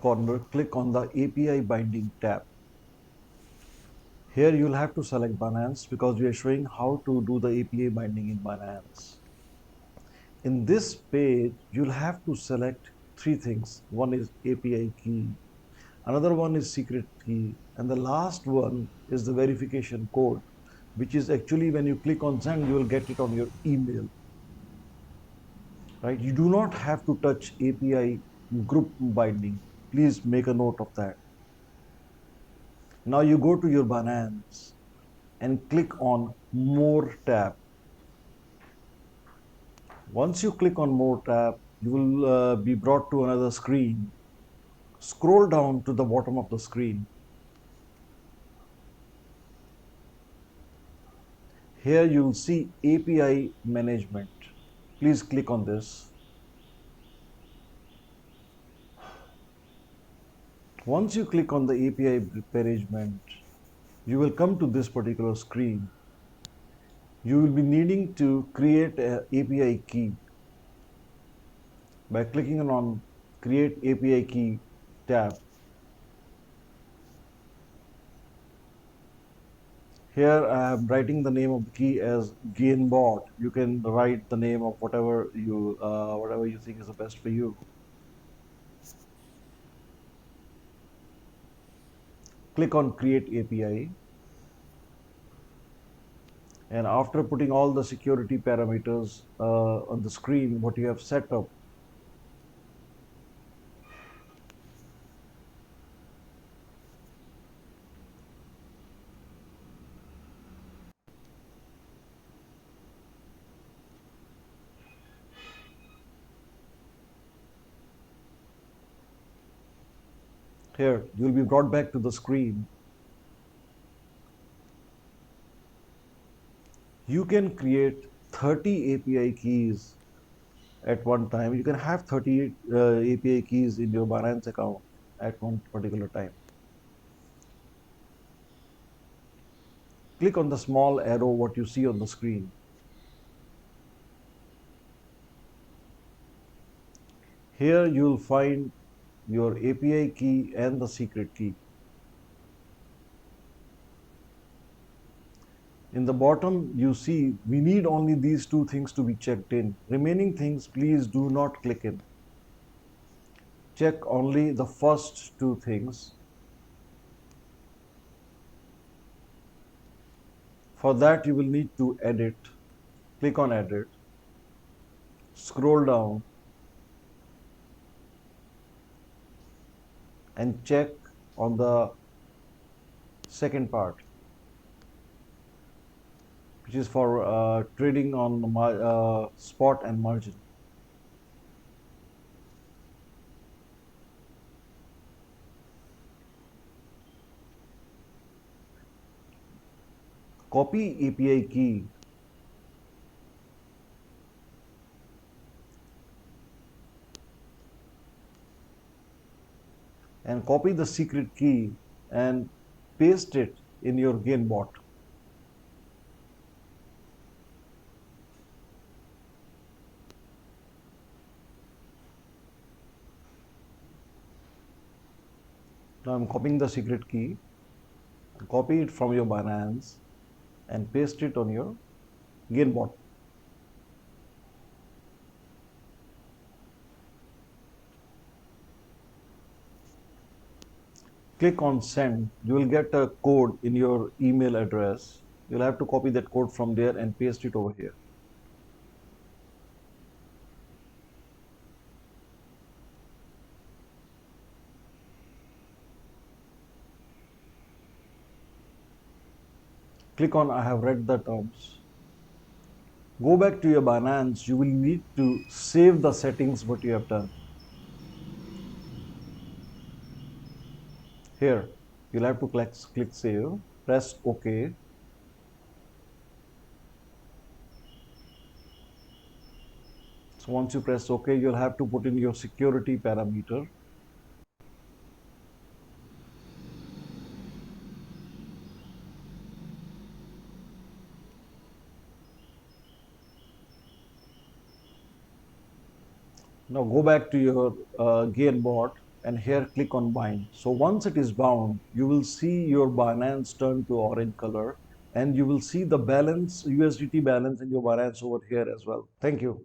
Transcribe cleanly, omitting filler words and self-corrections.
corner, click on the API binding tab. Here you'll have to select Binance because we are showing how to do the API binding in Binance. In this page, you'll have to select three things. One is API key, another one is secret key, and the last one is the verification code, which is actually when you click on send, you will get it on your email. Right? You do not have to touch API group binding. Please make a note of that. Now you go to your Binance and click on More tab. Once you click on More tab, you will be brought to another screen. Scroll down to the bottom of the screen. Here you will see API management. Please click on this. Once you click on the API management, you will come to this particular screen. You will be needing to create an API key. By clicking on Create API Key tab. Here I am writing the name of the key as GainBOT. You can write the name of whatever you think is the best for you. Click on Create API. And after putting all the security parameters on the screen, what you have set up, here you will be brought back to the screen. You can create 30 API keys at one time. You can have 30 API keys in your Binance account at one particular time. Click on the small arrow what you see on the screen. Here you will find your API key and the secret key. In the bottom, you see we need only these two things to be checked in. Remaining things, please do not click in. Check only the first two things. For that, you will need to edit. Click on edit. Scroll down and check on the second part, which is for trading on spot and margin. Copy API key and copy the secret key and paste it in your GainBOT. Now I'm copying the secret key, copy it from your Binance and paste it on your GainBOT. Click on send. You will get a code in your email address. You'll have to copy that code from there and paste it over here. Click on I have read the terms. Go back to your Binance. You will need to save the settings what you have done. Here, you'll have to click save, press OK. So once you press OK, you'll have to put in your security parameter. Now go back to your GainBOT and here click on bind. So once it is bound, you will see your Binance turn to orange color, and you will see the balance, USDT balance in your Binance over here as well. Thank you.